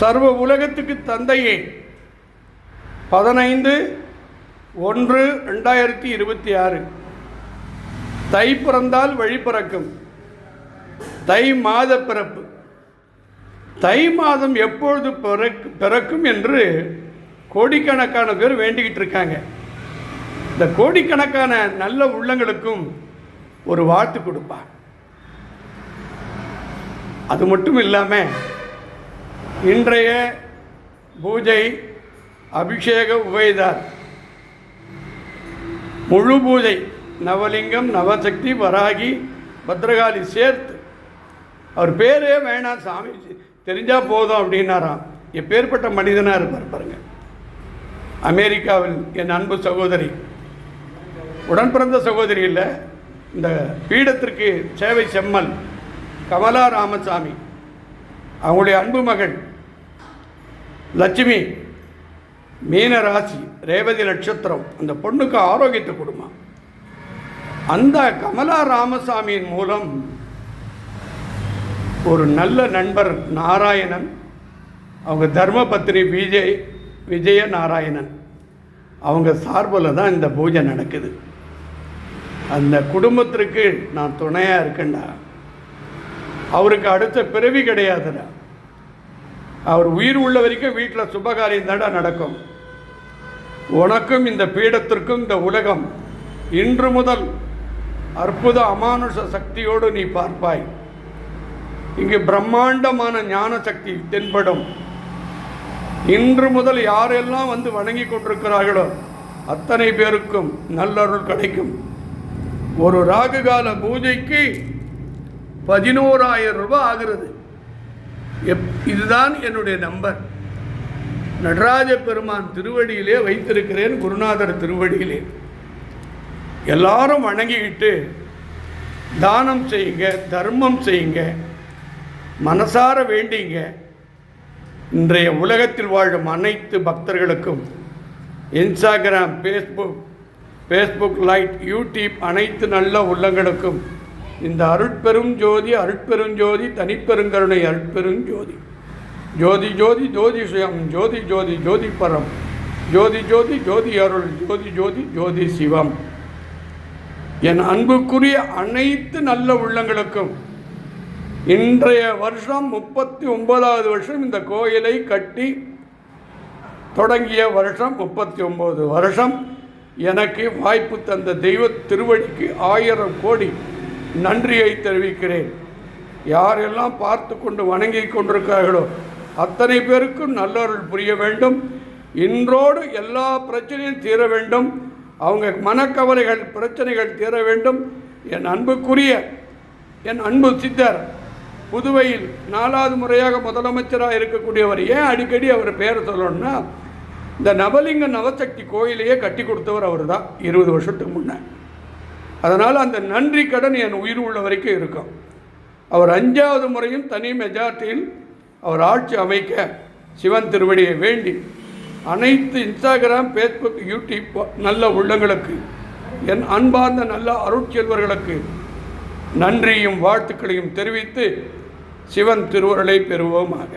சர்வ உலகத்துக்கு தந்தையே 15/1/2026 தை பிறந்தால் வழி பிறக்கும். தை மாத பிறப்பு. தை மாதம் எப்பொழுது பிறக்கும் என்று கோடிக்கணக்கான பேர் வேண்டிக்கிட்டு இருக்காங்க. இந்த கோடிக்கணக்கான நல்ல உள்ளங்களுக்கும் ஒரு வாழ்த்து கொடுப்பார். அது மட்டும் இல்லாமல் இன்றைய பூஜை அபிஷேக உபயதார் முழு பூஜை நவலிங்கம், நவசக்தி, வராகி, பத்ரகாளி சேர்த்து. அவர் பேரே வேணாம், சாமி தெரிஞ்சால் போதும் அப்படின்னாராம். எப்பேற்பட்ட மனிதனாக இருப்பார் பாருங்க. அமெரிக்காவில் என் அன்பு சகோதரி, உடன் பிறந்த சகோதரி இல்லை, இந்த பீடத்திற்கு சேவை செம்மல் கமலா ராமசாமி, அவங்களுடைய அன்பு மகள் லட்சுமி, மீன ராசி, ரேவதி நட்சத்திரம். அந்த பொண்ணுக்கு ஆரோக்கியத்தை கொடுமா. அந்த கமலா ராமசாமியின் மூலம் ஒரு நல்ல நண்பர் நாராயணன், அவங்க தர்மபத்தினி விஜய நாராயணன், அவங்க சார்பில் தான் இந்த பூஜை நடக்குது. அந்த குடும்பத்திற்கு நான் துணையாக இருக்கேன்டா. அவருக்கு அடுத்த பிறவி கிடையாதுடா. அவர் உயிர் உள்ள வரைக்கும் வீட்டில் சுபகாரியம் தாண்டா நடக்கும். உனக்கும் இந்த பீடத்திற்கும் இந்த உலகம் இன்று முதல் அற்புத அமானுஷ சக்தியோடு நீ பார்ப்பாய். இங்கு பிரம்மாண்டமான ஞான சக்தி தென்படும். இன்று முதல் யாரெல்லாம் வந்து வணங்கி கொண்டிருக்கிறார்களோ அத்தனை பேருக்கும் நல்லருள் கிடைக்கும். ஒரு ராகுகால பூஜைக்கு 11,000 ரூபாய் ஆகிறது. இதுதான் என்னுடைய நம்பர். நடராஜ பெருமான் திருவடியிலே வைத்திருக்கிறேன், குருநாதர் திருவடியிலே. எல்லாரும் வணங்கிக்கிட்டு தானம் செய்யுங்க, தர்மம் செய்யுங்க, மனசார வேண்டிங்க. இன்றைய உலகத்தில் வாழும் அனைத்து பக்தர்களுக்கும் இன்ஸ்டாகிராம், ஃபேஸ்புக் லைட், யூடியூப் அனைத்து நல்ல உள்ளங்களுக்கும் இந்த அருட்பெரும் ஜோதி, அருட்பெருஞ்சோதி, தனிப்பெருங்கருணை அருட்பெருஞ்சோதி, ஜோதி ஜோதி ஜோதி சுயம், ஜோதி ஜோதி ஜோதி பரம், ஜோதி ஜோதி ஜோதி அருள், ஜோதி ஜோதி ஜோதி சிவம். என் அன்புக்குரிய அனைத்து நல்ல உள்ளங்களுக்கும் இன்றைய வருஷம் 39வது வருஷம். இந்த கோயிலை கட்டி தொடங்கிய வருஷம் 39 வருஷம். எனக்கு வாய்ப்பு தந்த தெய்வ திருவடிக்கு 1000 கோடி நன்றியை தெரிவிக்கிறேன். யாரெல்லாம் பார்த்து கொண்டு வணங்கி கொண்டிருக்கிறார்களோ அத்தனை பேருக்கும் நல்லருள் புரிய வேண்டும். இன்றோடு எல்லா பிரச்சனையும் தீர வேண்டும். அவங்க மனக்கவலைகள், பிரச்சனைகள் தீர வேண்டும். என் அன்புக்குரிய என் அன்பு சித்தர், புதுவையில் 4வது முறையாக முதலமைச்சராக இருக்கக்கூடியவர். ஏன் அடிக்கடி அவர் பேர் சொல்லணும்னா, இந்த நவலிங்க நவசக்தி கோயிலையே கட்டி கொடுத்தவர் அவர் தான் 20 வருஷத்துக்கு முன்னே. அதனால் அந்த நன்றி கடன் என் உயிர் உள்ள வரைக்கும் இருக்கும். அவர் 5வது முறையும் தனி மெஜாரிட்டியில் அவர் ஆட்சி அமைக்க சிவன் திருவடியை வேண்டி அனைத்து இன்ஸ்டாகிராம், ஃபேஸ்புக், யூடியூப் நல்ல உள்ளங்களுக்கு, என் அன்பார்ந்த நல்ல அருட்செல்வர்களுக்கு நன்றியும் வாழ்த்துக்களையும் தெரிவித்து சிவன் திருவருளை பெறுவோமாக.